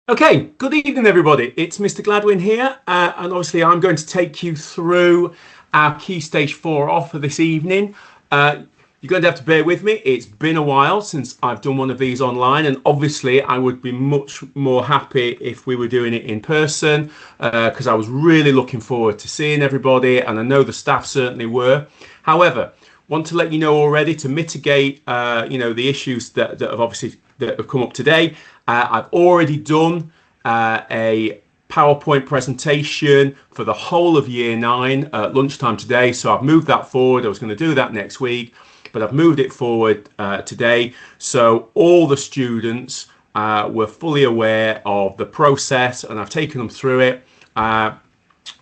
Okay, good evening, everybody. It's Mr. Gladwin here, and obviously, I'm going to take you through our Key Stage 4 offer this evening. You're going to have to bear with me. It's been a while since I've done one of these online, and obviously, I would be much more happy if we were doing it in person because I was really looking forward to seeing everybody, and I know the staff certainly were. However, want to let you know already to mitigate, the issues that have come up today. I've already done a PowerPoint presentation for the whole of Year 9 at lunchtime today. So I've moved that forward. I was going to do that next week, but I've moved it forward today. So all the students were fully aware of the process and I've taken them through it. And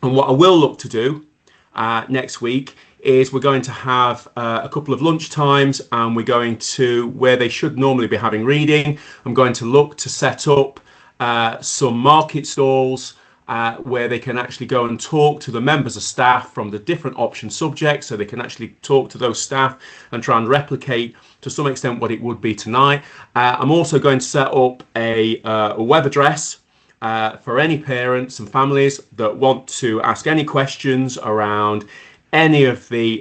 what I will look to do next week is we're going to have a couple of lunch times and we're going to, where they should normally be having reading, I'm going to look to set up some market stalls where they can actually go and talk to the members of staff from the different option subjects, so they can actually talk to those staff and try and replicate to some extent what it would be tonight. I'm also going to set up a web address for any parents and families that want to ask any questions around any of the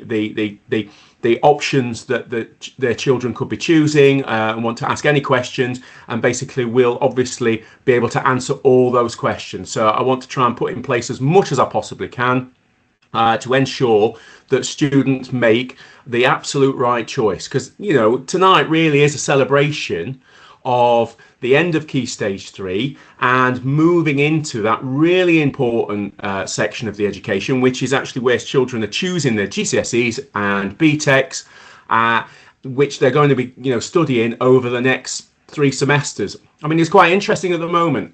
options that their children could be choosing and want to ask any questions, and basically we'll obviously be able to answer all those questions. So I want to try and put in place as much as I possibly can to ensure that students make the absolute right choice, because tonight really is a celebration of the end of Key Stage 3 and moving into that really important section of the education, which is actually where children are choosing their GCSEs and BTECs, which they're going to be studying over the next 3 semesters. I mean, it's quite interesting at the moment.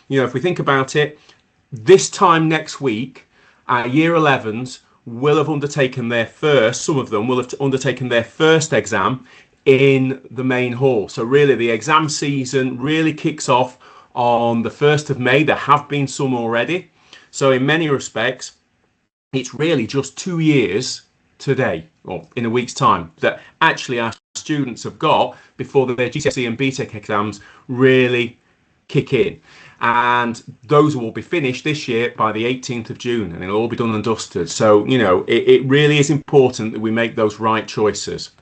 If we think about it, this time next week, Year 11s will have undertaken their first, some of them will have undertaken their first exam in the main hall. So really the exam season really kicks off on the 1st of May. There have been some already. So in many respects, it's really just 2 years today, or in a week's time, that actually our students have got before their GCSE and BTEC exams really kick in. And those will be finished this year by the 18th of June, and it'll all be done and dusted. So, it really is important that we make those right choices.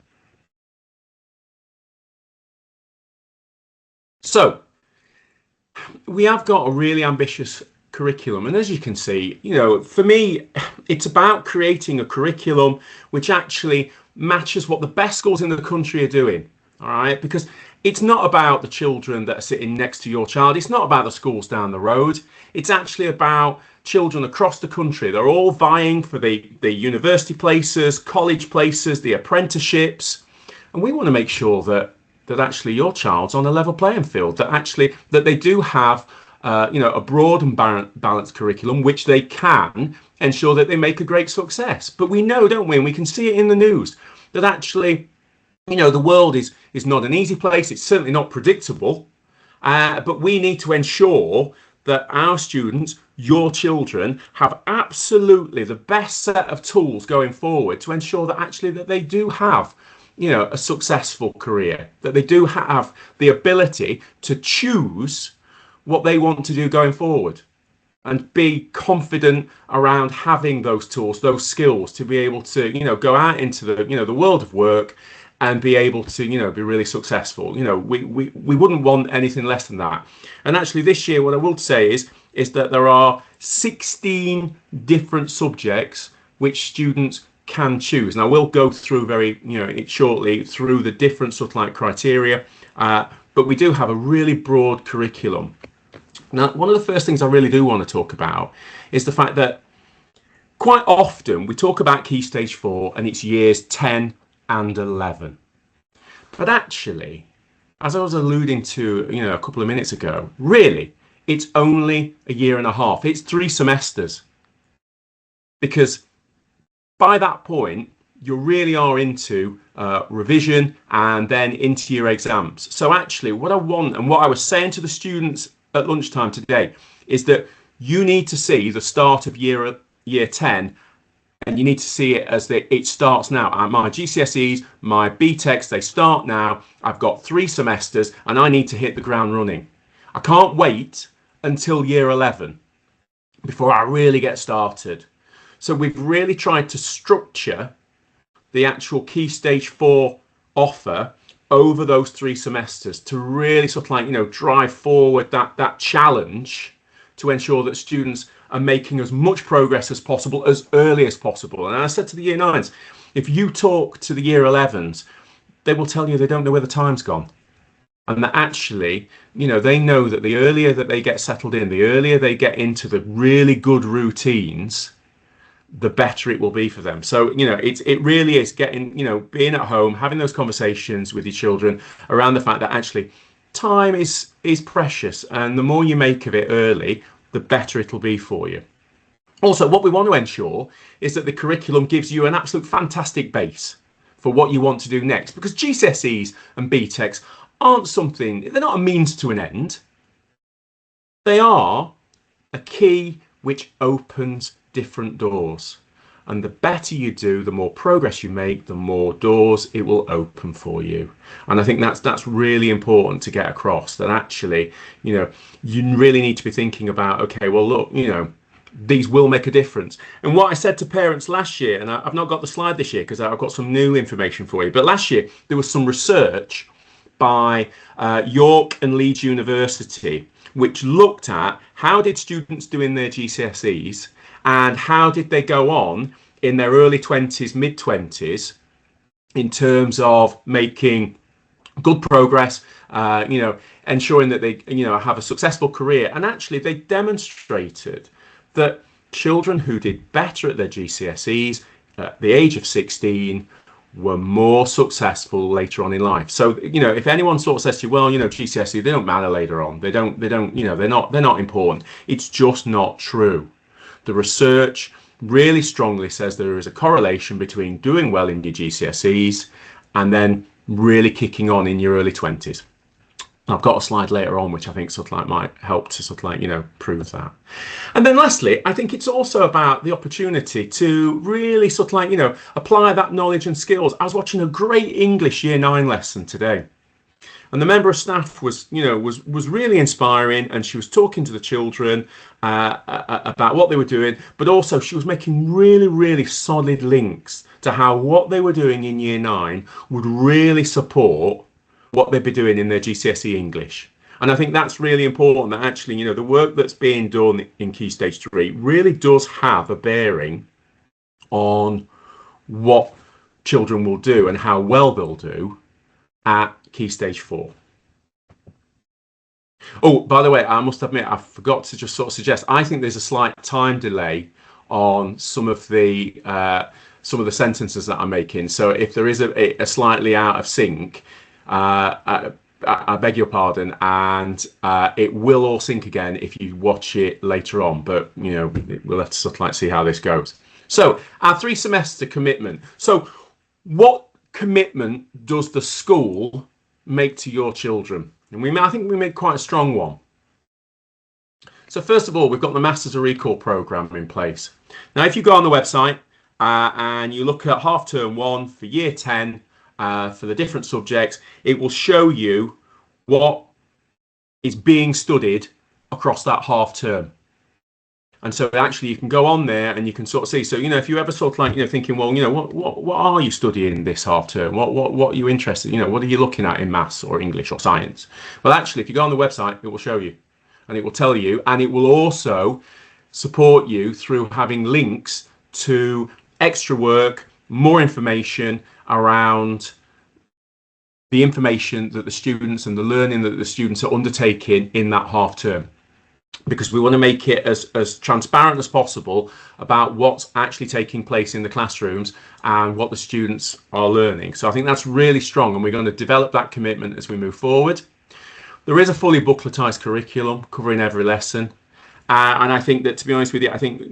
So we have got a really ambitious curriculum, and as you can see, for me, it's about creating a curriculum which actually matches what the best schools in the country are doing. All right, because it's not about the children that are sitting next to your child. It's not about the schools down the road. It's actually about children across the country. They're all vying for the university places, college places, the apprenticeships, and we want to make sure that actually your child's on a level playing field, that they do have a broad and balanced curriculum which they can ensure that they make a great success. But we know, don't we, and we can see it in the news, that actually the world is not an easy place. It's certainly not predictable, but we need to ensure that our students, your children, have absolutely the best set of tools going forward to ensure that actually that they do have a successful career, that they do have the ability to choose what they want to do going forward and be confident around having those tools, those skills to be able to, go out into the world of work and be able to, be really successful. We wouldn't want anything less than that. And actually this year, what I will say is that there are 16 different subjects which students can choose. And I will go through shortly through the different sort of like criteria, but we do have a really broad curriculum. Now, one of the first things I really do want to talk about is the fact that quite often we talk about Key Stage 4 and it's years 10 and 11. But actually, as I was alluding to, a couple of minutes ago, really, it's only a year and a half. It's 3 semesters. Because by that point, you really are into revision and then into your exams. So actually, what I want and what I was saying to the students at lunchtime today is that you need to see the start of year 10, and you need to see it as it starts now. My GCSEs, my BTECs, they start now. I've got 3 semesters and I need to hit the ground running. I can't wait until year 11 before I really get started. So we've really tried to structure the actual Key Stage 4 offer over those 3 semesters to really sort of like, drive forward that challenge to ensure that students are making as much progress as possible as early as possible. And I said to the year 9s, if you talk to the year 11s, they will tell you they don't know where the time's gone. And that actually, they know that the earlier that they get settled in, the earlier they get into the really good routines, the better it will be for them. So, it really is getting, being at home, having those conversations with your children around the fact that actually time is precious, and the more you make of it early, the better it'll be for you. Also, what we want to ensure is that the curriculum gives you an absolute fantastic base for what you want to do next, because GCSEs and BTECs aren't something, they're not a means to an end. They are a key which opens different doors. And the better you do, the more progress you make, the more doors it will open for you. And I think that's really important to get across, that actually, you really need to be thinking about, okay, well, look, these will make a difference. And what I said to parents last year, and I've not got the slide this year because I've got some new information for you, but last year there was some research by York and Leeds University, which looked at how did students do in their GCSEs and how did they go on in their early 20s, mid 20s, in terms of making good progress, ensuring that they, have a successful career. And actually they demonstrated that children who did better at their GCSEs at the age of 16 were more successful later on in life. So, if anyone sort of says to you, well, GCSE, they don't matter later on. They don't, they're not important. It's just not true. The research really strongly says there is a correlation between doing well in your GCSEs and then really kicking on in your early 20s. I've got a slide later on which I think sort of like might help to sort of like, prove that. And then lastly, I think it's also about the opportunity to really sort of like, apply that knowledge and skills. I was watching a great English year 9 lesson today, and the member of staff was really inspiring, and she was talking to the children about what they were doing, but also she was making really, really solid links to how what they were doing in year 9 would really support what they'd be doing in their GCSE English. And I think that's really important, that actually, the work that's being done in Key Stage 3 really does have a bearing on what children will do and how well they'll do at Key Stage 4. Oh, by the way, I must admit, I forgot to just sort of suggest, I think there's a slight time delay on some of the sentences that I'm making. So if there is a slightly out of sync, I beg your pardon, and it will all sync again if you watch it later on, but we'll have to sort of like see how this goes. So our 3 semester commitment. So what commitment does the school make to your children? And I think we made quite a strong one. So first of all, we've got the Masters of Recall program in place. Now, if you go on the website and you look at half term 1 for year 10, for the different subjects, it will show you what is being studied across that half term. And so actually you can go on there and you can sort of see. So, if you ever sort of like, thinking, well, what are you studying this half term? What are you interested in? What are you looking at in maths or English or science? Well, actually, if you go on the website, it will show you, and it will tell you, and it will also support you through having links to extra work, more information around the information that the students and the learning that the students are undertaking in that half term, because we want to make it as transparent as possible about what's actually taking place in the classrooms and what the students are learning. So I think that's really strong, and we're going to develop that commitment as we move forward. There is a fully bookletized curriculum covering every lesson, and I think that, to be honest with you, I think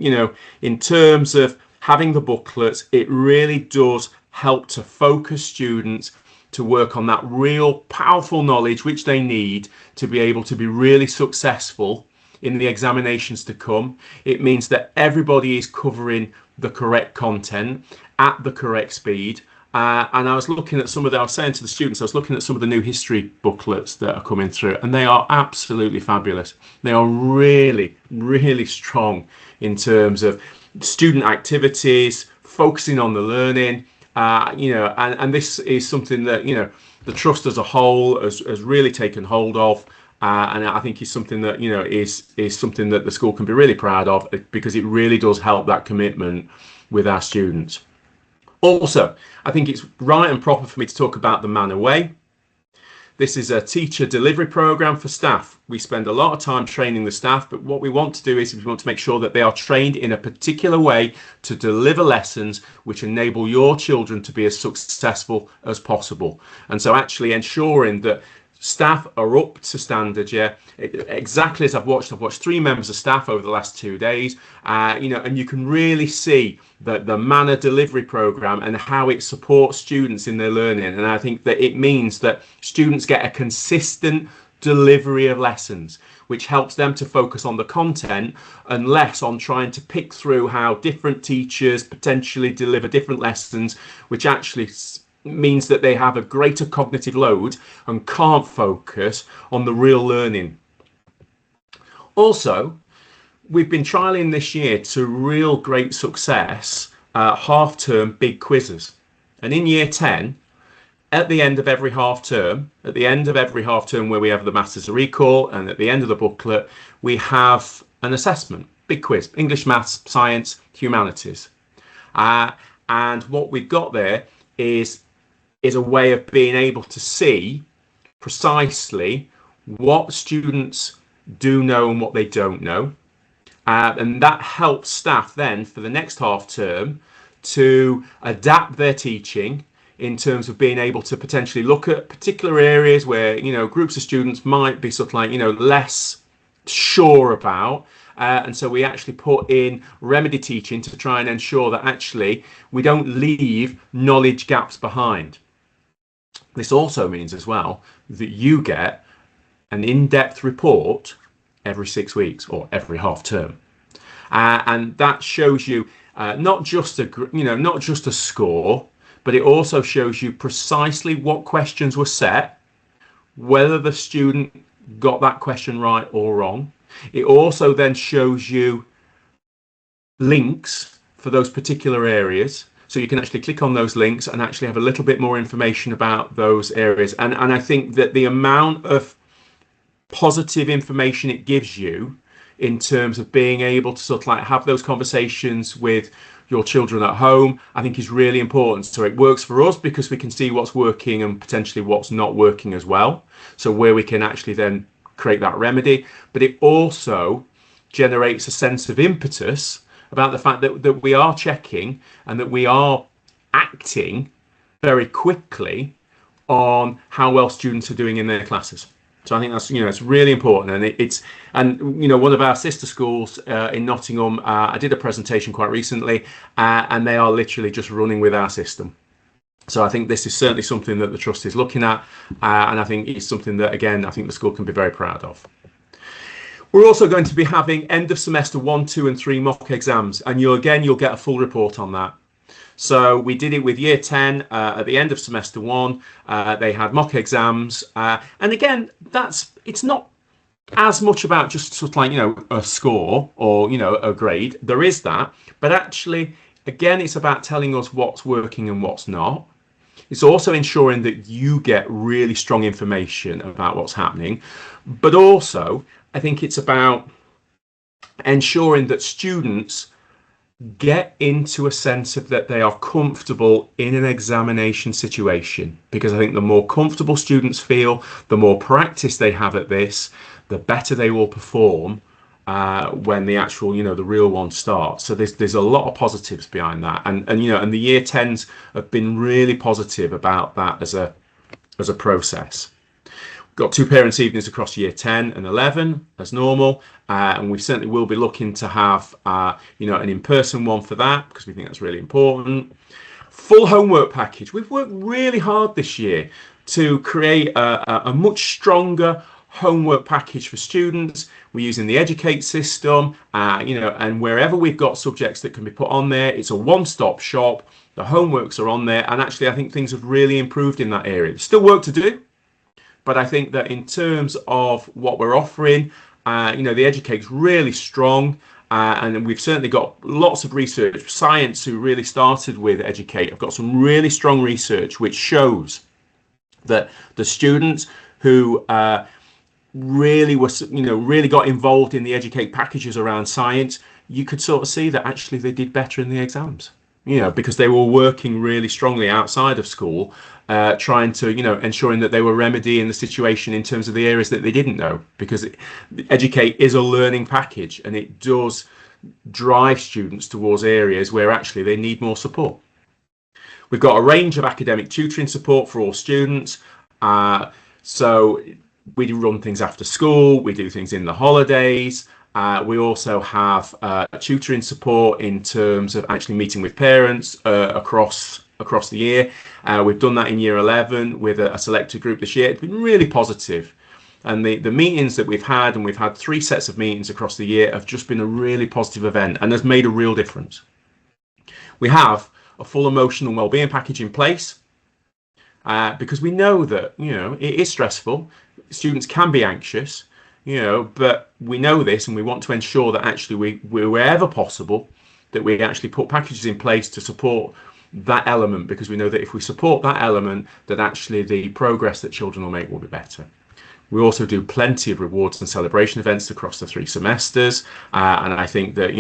in terms of having the booklets, it really does help to focus students to work on that real powerful knowledge which they need to be able to be really successful in the examinations to come. It means that everybody is covering the correct content at the correct speed, And I was looking at some of the, I was saying to the students, I was looking at some of the new history booklets that are coming through, and they are absolutely fabulous. They are really, really strong in terms of student activities, focusing on the learning, and this is something that, the trust as a whole has really taken hold of. And I think is something that, is something that the school can be really proud of, because it really does help that commitment with our students. Also, I think it's right and proper for me to talk about the Manor Way. This is a teacher delivery program for staff. We spend a lot of time training the staff, but what we want to do is we want to make sure that they are trained in a particular way to deliver lessons which enable your children to be as successful as possible. And so actually ensuring that staff are up to standard, exactly as I've watched 3 members of staff over the last 2 days, and you can really see that the Manor delivery program and how it supports students in their learning. And I think that it means that students get a consistent delivery of lessons, which helps them to focus on the content and less on trying to pick through how different teachers potentially deliver different lessons, which actually means that they have a greater cognitive load and can't focus on the real learning. Also, we've been trialing this year to real great success half-term big quizzes. And in year 10, at the end of every half-term, where we have the Masters of Recall, and at the end of the booklet, we have an assessment, big quiz, English, Maths, Science, Humanities. And what we've got there is a way of being able to see precisely what students do know and what they don't know. And that helps staff then for the next half term to adapt their teaching in terms of being able to potentially look at particular areas where, groups of students might be sort of like, less sure about. And so we actually put in remedy teaching to try and ensure that actually we don't leave knowledge gaps behind. This also means as well that you get an in-depth report every 6 weeks or every half term, and that shows you not just a score, but it also shows you precisely what questions were set, whether the student got that question right or wrong. It also then shows you links for those particular areas, so you can actually click on those links and actually have a little bit more information about those areas. And I think that the amount of positive information it gives you in terms of being able to sort of like have those conversations with your children at home, I think is really important. So it works for us because we can see what's working and potentially what's not working as well. So where we can actually then create that remedy, but it also generates a sense of impetus about the fact that we are checking and that we are acting very quickly on how well students are doing in their classes. So I think that's, it's really important. And one of our sister schools in Nottingham, I did a presentation quite recently, and they are literally just running with our system. So I think this is certainly something that the trust is looking at, and I think it's something that, again, I think the school can be very proud of. We're also going to be having end of semester 1, 2 and 3 mock exams, and you'll get a full report on that. So we did it with year 10 at the end of semester 1. They had mock exams, and again, it's not as much about just sort of like, a score or, a grade. There is that, but actually, again, it's about telling us what's working and what's not. It's also ensuring that you get really strong information about what's happening, but also I think it's about ensuring that students get into a sense of that they are comfortable in an examination situation, because I think the more comfortable students feel, the more practice they have at this, the better they will perform when the actual, the real one starts. So there's a lot of positives behind that, and the year 10s have been really positive about that as a process. Got 2 parents' evenings across year 10 and 11 as normal, and we certainly will be looking to have an in-person one for that, because we think that's really important. Full homework package. We've worked really hard this year to create a much stronger homework package for students. We're using the Educate system, and wherever we've got subjects that can be put on there, it's a one-stop shop. The homeworks are on there, and actually I think things have really improved in that area. There's still work to do, but I think that in terms of what we're offering, the Educate's really strong. And we've certainly got lots of research. Science, who really started with Educate, have got some really strong research which shows that the students who really got involved in the Educate packages around science, you could sort of see that actually they did better in the exams. Because they were working really strongly outside of school, trying to, ensuring that they were remedying the situation in terms of the areas that they didn't know. Because Educate is a learning package, and it does drive students towards areas where actually they need more support. We've got a range of academic tutoring support for all students. So we run things after school, we do things in the holidays. We also have tutoring support in terms of actually meeting with parents across the year. We've done that in year 11 with a selected group this year. It's been really positive. And the meetings that we've had, and we've had 3 sets of meetings across the year, have just been a really positive event and has made a real difference. We have a full emotional wellbeing package in place because we know that, it is stressful. Students can be anxious. But we know this, and we want to ensure that actually we wherever possible, that we actually put packages in place to support that element, because we know that if we support that element, that actually the progress that children will make will be better. We also do plenty of rewards and celebration events across the 3 semesters, and I think that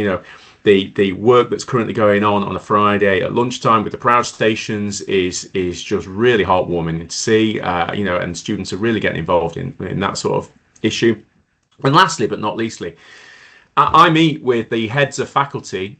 the work that's currently going on a Friday at lunchtime with the Proud Stations is just really heartwarming to see, and students are really getting involved in that sort of issue. And lastly, but not leastly, I meet with the heads of faculty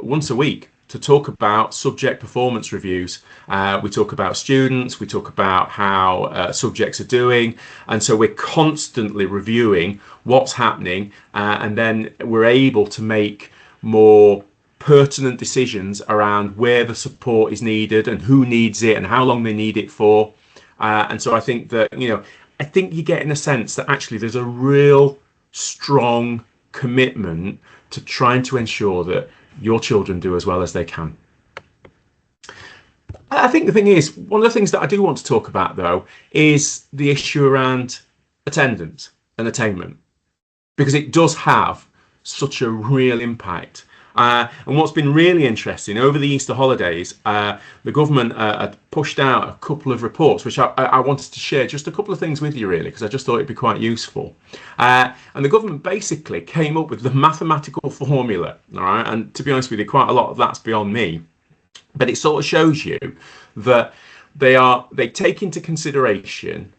once a week to talk about subject performance reviews. We talk about students, we talk about how subjects are doing, and so we're constantly reviewing what's happening, and then we're able to make more pertinent decisions around where the support is needed and who needs it and how long they need it for. And so I think that, I think you get in a sense that actually there's a real strong commitment to trying to ensure that your children do as well as they can. I think the thing is, one of the things that I do want to talk about though is the issue around attendance and attainment, because it does have such a real impact. And what's been really interesting over the Easter holidays, the government had pushed out a couple of reports, which I wanted to share just a couple of things with you really, because I just thought it'd be quite useful. And the government basically came up with the mathematical formula, all right? And to be honest with you, quite a lot of that's beyond me, but it sort of shows you that they take into consideration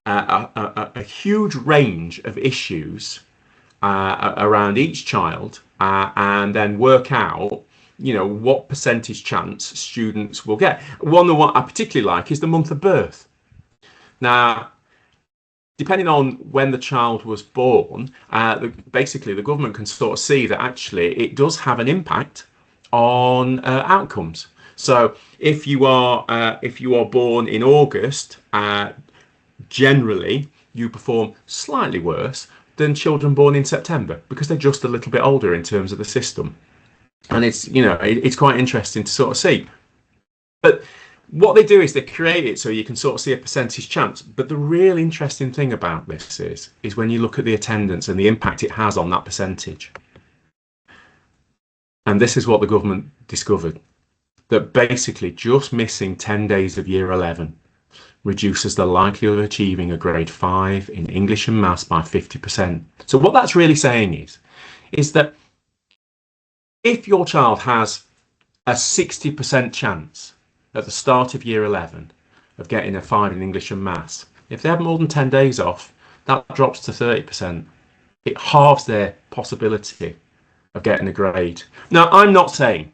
a huge range of issues around each child, and then work out, what percentage chance students will get. One that what I particularly like is the month of birth. Now, depending on when the child was born, basically the government can sort of see that actually it does have an impact on outcomes. So if you are born in August, generally you perform slightly worse than children born in September, because they're just a little bit older in terms of the system. And it's, it's quite interesting to sort of see. But what they do is they create it so you can sort of see a percentage chance. But the real interesting thing about this is when you look at the attendance and the impact it has on that percentage. And this is what the government discovered, that basically just missing 10 days of year 11 reduces the likelihood of achieving a grade 5 in English and Maths by 50%. So what that's really saying is that if your child has a 60% chance at the start of year 11 of getting a 5 in English and Maths, if they have more than 10 days off, that drops to 30%. It halves their possibility of getting a grade. Now, I'm not saying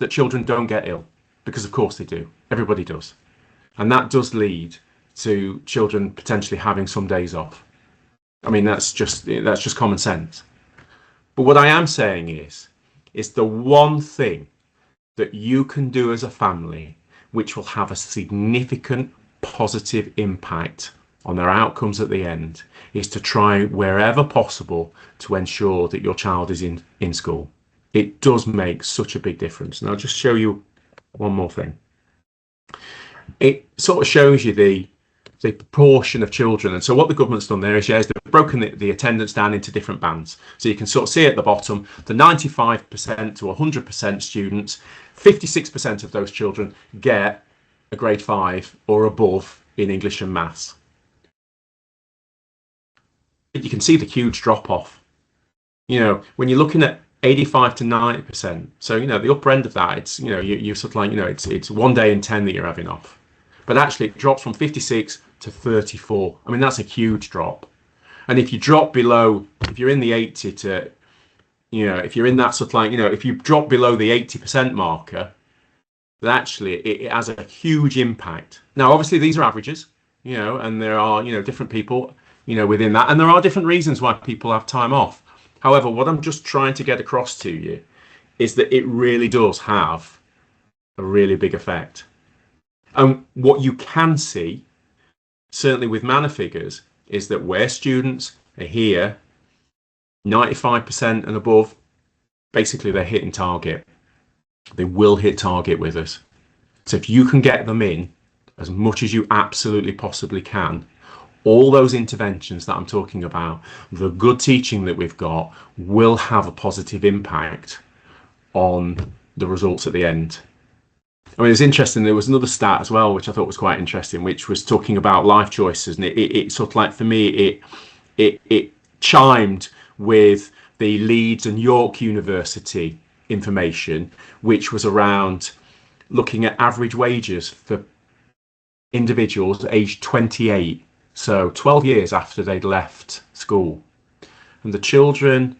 that children don't get ill, because of course they do. Everybody does. And that does lead to children potentially having some days off. I mean, that's just common sense. But what I am saying is the one thing that you can do as a family which will have a significant positive impact on their outcomes at the end is to try wherever possible to ensure that your child is in school. It does make such a big difference. And I'll just show you one more thing. It sort of shows you the proportion of children. And so what the government's done there is, they've broken the attendance down into different bands. So you can sort of see at the bottom, the 95% to 100% students, 56% of those children get a grade 5 or above in English and maths. You can see the huge drop off. When you're looking at 85 to 90%, so the upper end of that, it's you sort of like it's 1 day in 10 that you're having off, but actually it drops from 56 to 34. I mean, that's a huge drop. And if you drop below, if you're in the 80 to, if you're in that sort of like, if you drop below the 80% marker, then actually it has a huge impact. Now, obviously these are averages, and there are, different people, within that, and there are different reasons why people have time off. However, what I'm just trying to get across to you is that it really does have a really big effect. And what you can see, certainly with Manor figures, is that where students are here, 95% and above, basically they're hitting target. They will hit target with us. So if you can get them in as much as you absolutely possibly can, all those interventions that I'm talking about, the good teaching that we've got, will have a positive impact on the results at the end. I mean, it's interesting, there was another stat as well, which I thought was quite interesting, which was talking about life choices. And it sort of like, for me, it chimed with the Leeds and York University information, which was around looking at average wages for individuals aged 28. So 12 years after they'd left school. And the children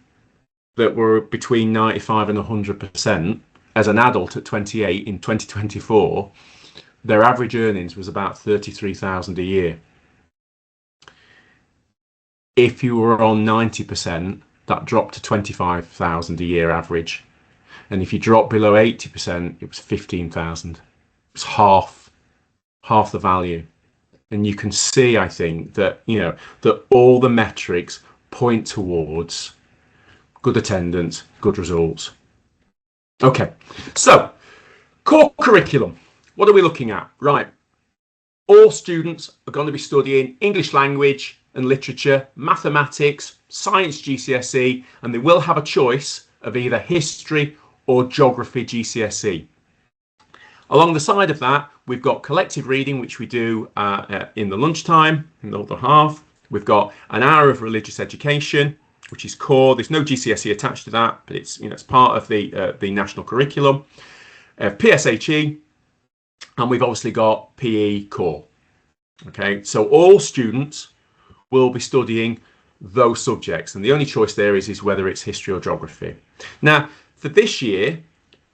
that were between 95 and 100% as an adult at 28 in 2024, their average earnings was about 33,000 a year. If you were on 90%, that dropped to 25,000 a year average. And if you drop below 80%, it was 15,000. It was half the value. And you can see, I think, that that all the metrics point towards good attendance, good results. Okay, so core curriculum. What are we looking at? Right, all students are going to be studying English language and literature, mathematics, science GCSE, and they will have a choice of either history or geography GCSE. Along the side of that, we've got collective reading, which we do in the lunchtime, in the other half. We've got an hour of religious education, which is core. There's no GCSE attached to that, but it's it's part of the national curriculum. PSHE, and we've obviously got PE core. Okay, so all students will be studying those subjects, and the only choice there is whether it's history or geography. Now, for this year,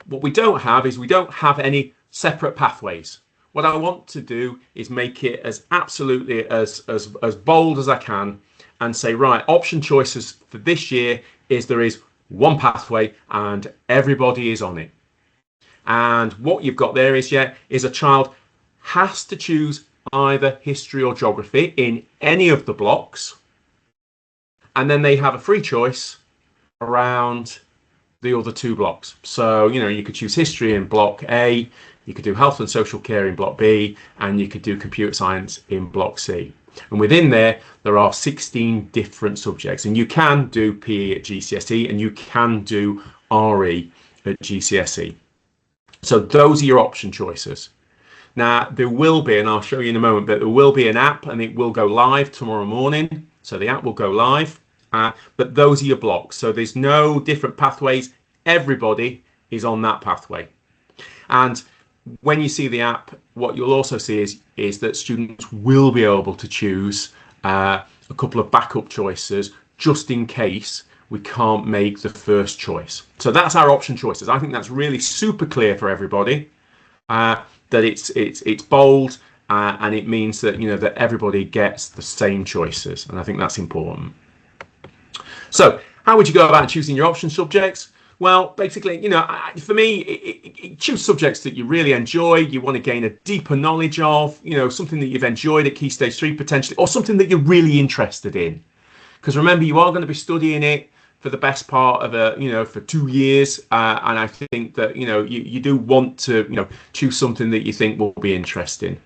what we don't have is we don't have any separate pathways. What I want to do is make it as absolutely as bold as I can and say, right, option choices for this year is there is one pathway and everybody is on it. And what you've got there is a child has to choose either history or geography in any of the blocks, and then they have a free choice around the other two blocks. So you could choose history in block A, you could do health and social care in block B, and you could do computer science in block C. And within there are 16 different subjects, and you can do PE at GCSE and you can do RE at GCSE. So those are your option choices. Now there will be, and I'll show you in a moment, but there will be an app and it will go live tomorrow morning. So the app will go live, but those are your blocks. So there's no different pathways. Everybody is on that pathway. And when you see the app, what you'll also see is that students will be able to choose a couple of backup choices just in case we can't make the first choice. So that's our option choices. I think that's really super clear for everybody, that it's bold, and it means that that everybody gets the same choices, and I think that's important. So how would you go about choosing your option subjects? Well, basically, for me, choose subjects that you really enjoy, you want to gain a deeper knowledge of, something that you've enjoyed at Key Stage 3 potentially, or something that you're really interested in. Because remember, you are going to be studying it for the best part of for 2 years. And I think that, you do want to, choose something that you think will be interesting.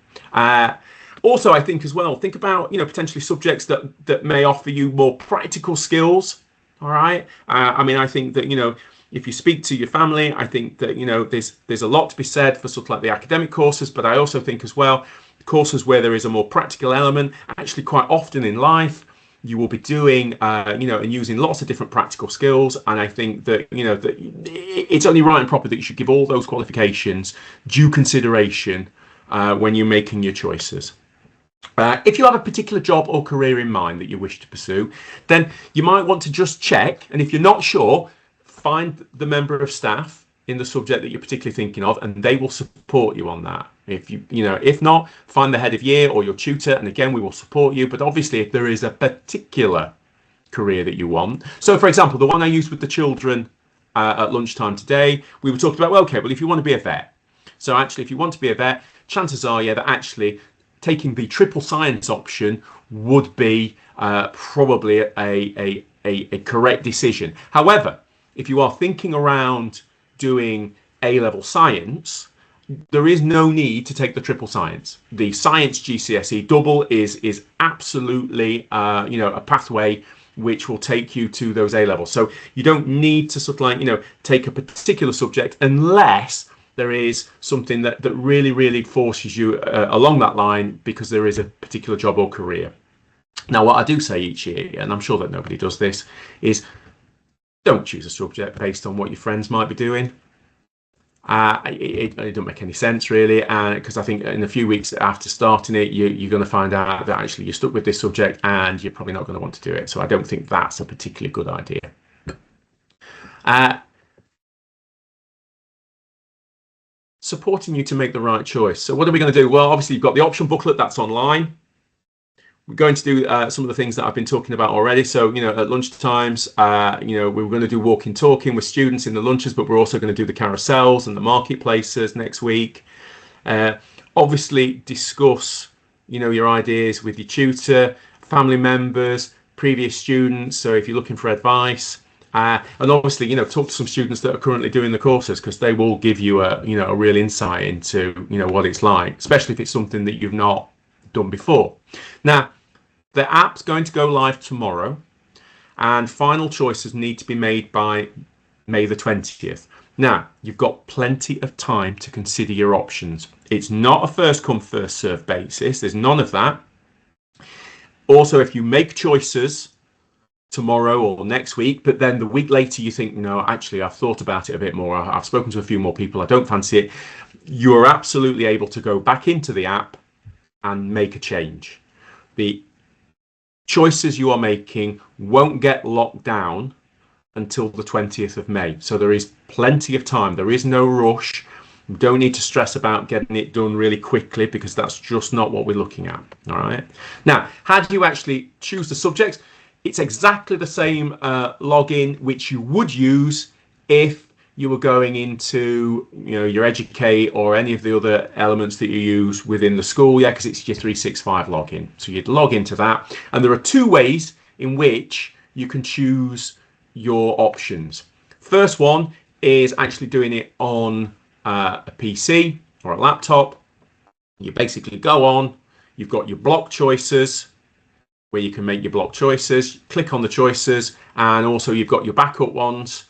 Also, I think as well, think about, potentially subjects that may offer you more practical skills. All right. I think that, if you speak to your family, I think that, there's a lot to be said for sort of like the academic courses, but I also think as well, courses where there is a more practical element, actually quite often in life, you will be doing, and using lots of different practical skills. And I think that, that it's only right and proper that you should give all those qualifications due consideration when you're making your choices. If you have a particular job or career in mind that you wish to pursue, then you might want to just check. And if you're not sure, find the member of staff in the subject that you're particularly thinking of, and they will support you on that. If not, find the head of year or your tutor, and again, we will support you. But obviously, if there is a particular career that you want, so for example, the one I used with the children at lunchtime today, we were talking about, well, okay, well, if you want to be a vet, so actually, if you want to be a vet, chances are, that actually taking the triple science option would be probably a correct decision. However, if you are thinking around doing A-level science, there is no need to take the triple science. The science GCSE double is absolutely a pathway which will take you to those A-levels. So you don't need to sort of like take a particular subject unless there is something that really, really forces you along that line because there is a particular job or career. Now, what I do say each year, and I'm sure that nobody does this, is don't choose a subject based on what your friends might be doing. It doesn't make any sense really, because I think in a few weeks after starting it, you're going to find out that actually you're stuck with this subject and you're probably not going to want to do it. So I don't think that's a particularly good idea. Supporting you to make the right choice. So what are we going to do? Well, obviously you've got the option booklet that's online. We're going to do some of the things that I've been talking about already. So, at lunchtimes, we're going to do walking talking with students in the lunches, but we're also going to do the carousels and the marketplaces next week. Obviously discuss, your ideas with your tutor, family members, previous students. So if you're looking for advice, and obviously, talk to some students that are currently doing the courses, because they will give you a real insight into, what it's like, especially if it's something that you've not done before. Now, the app's going to go live tomorrow, and final choices need to be made by May the 20th. Now, you've got plenty of time to consider your options. It's not a first come, first serve basis. There's none of that. Also, if you make choices tomorrow or next week, but then the week later you think, no, actually, I've thought about it a bit more. I've spoken to a few more people. I don't fancy it. You're absolutely able to go back into the app and make a change. The choices you are making won't get locked down until the 20th of May. So there is plenty of time. There is no rush. You don't need to stress about getting it done really quickly, because that's just not what we're looking at. All right. Now, how do you actually choose the subjects? It's exactly the same login which you would use if you were going into your Educate or any of the other elements that you use within the school, because it's your 365 login. So you'd log into that, and there are two ways in which you can choose your options. First one is actually doing it on a PC or a laptop. You basically go on, you've got your block choices where you can make your block choices, click on the choices, and also you've got your backup ones,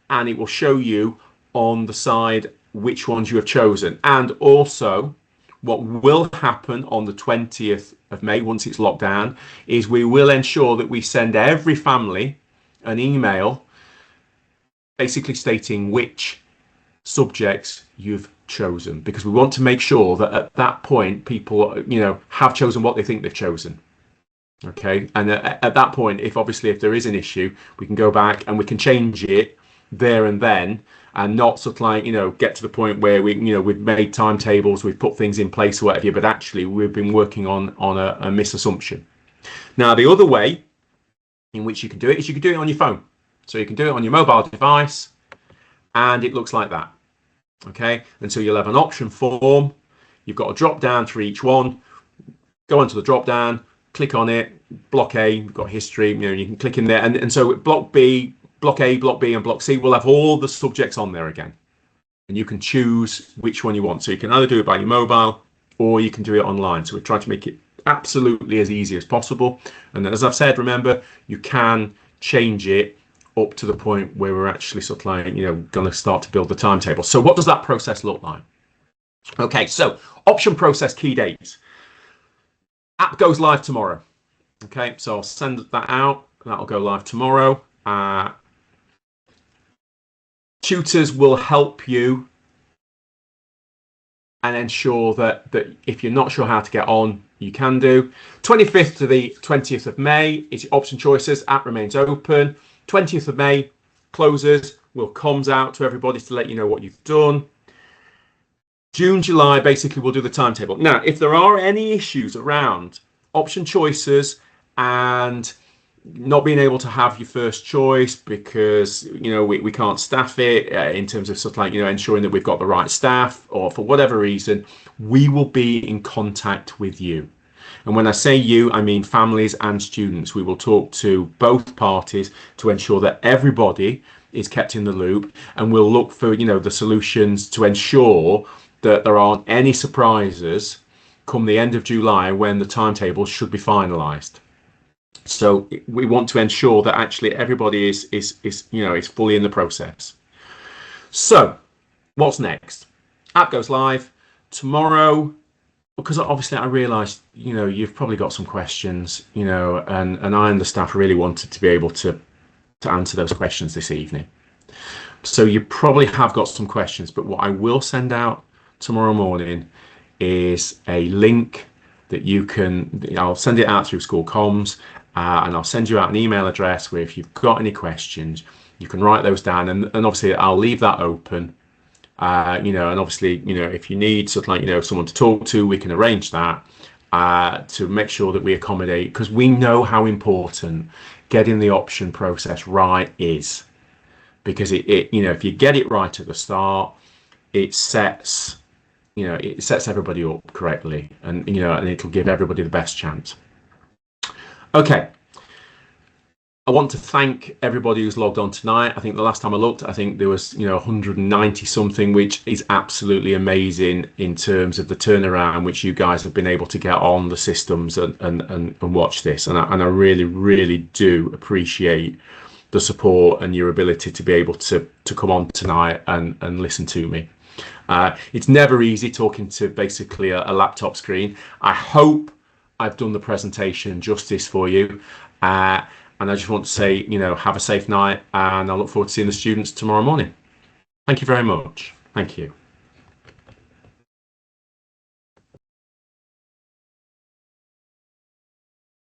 and it will show you on the side which ones you have chosen. And also what will happen on the 20th of May, once it's locked down, is we will ensure that we send every family an email basically stating which subjects you've chosen, because we want to make sure that at that point people have chosen what they think they've chosen. Okay, and at that point, if there is an issue, we can go back and we can change it there and then, and not sort of like get to the point where we've made timetables, we've put things in place or whatever, but actually we've been working on a misassumption. Now, the other way in which you can do it is you can do it on your phone. So you can do it on your mobile device, and it looks like that. Okay, and so you'll have an option form. You've got a drop down for each one. Go onto the drop down, click on it. Block A, you've got history. You can click in there, and so block B, block A, block B, and block C will have all the subjects on there again, and you can choose which one you want. So you can either do it by your mobile or you can do it online. So we're trying to make it absolutely as easy as possible. And as I've said, remember, you can change it up to the point where we're actually sort of like, going to start to build the timetable. So what does that process look like? Okay, so option process key dates. App goes live tomorrow. Okay, so I'll send that out. That'll go live tomorrow. Tutors will help you and ensure that if you're not sure how to get on, you can do. 25th to the 20th of May is your option choices. App remains open. 20th of May closes. Will comms out to everybody to let you know what you've done. June, July, basically we'll do the timetable. Now, if there are any issues around option choices and not being able to have your first choice because we can't staff it in terms of sort of like ensuring that we've got the right staff, or for whatever reason, we will be in contact with you. And when I say you, I mean families and students. We will talk to both parties to ensure that everybody is kept in the loop, and we'll look for the solutions to ensure that there aren't any surprises come the end of July when the timetable should be finalised. So we want to ensure that actually everybody is fully in the process. So what's next? App goes live tomorrow, because obviously I realised you've probably got some questions, and I and the staff really wanted to be able to answer those questions this evening. So you probably have got some questions, but what I will send out tomorrow morning is a link that I'll send it out through school comms, and I'll send you out an email address where if you've got any questions, you can write those down, and obviously I'll leave that open, and obviously, if you need sort of like, someone to talk to, we can arrange that to make sure that we accommodate, because we know how important getting the option process right is, because if you get it right at the start, it sets everybody up correctly, and and it'll give everybody the best chance. Okay, I want to thank everybody who's logged on tonight. I think the last time I looked, I think there was 190 something, which is absolutely amazing in terms of the turnaround which you guys have been able to get on the systems and watch this, and I really, really do appreciate the support and your ability to be able to come on tonight and listen to me. It's never easy talking to basically a laptop screen. I hope I've done the presentation justice for you, and I just want to say, have a safe night, and I look forward to seeing the students tomorrow morning. Thank you very much. Thank you.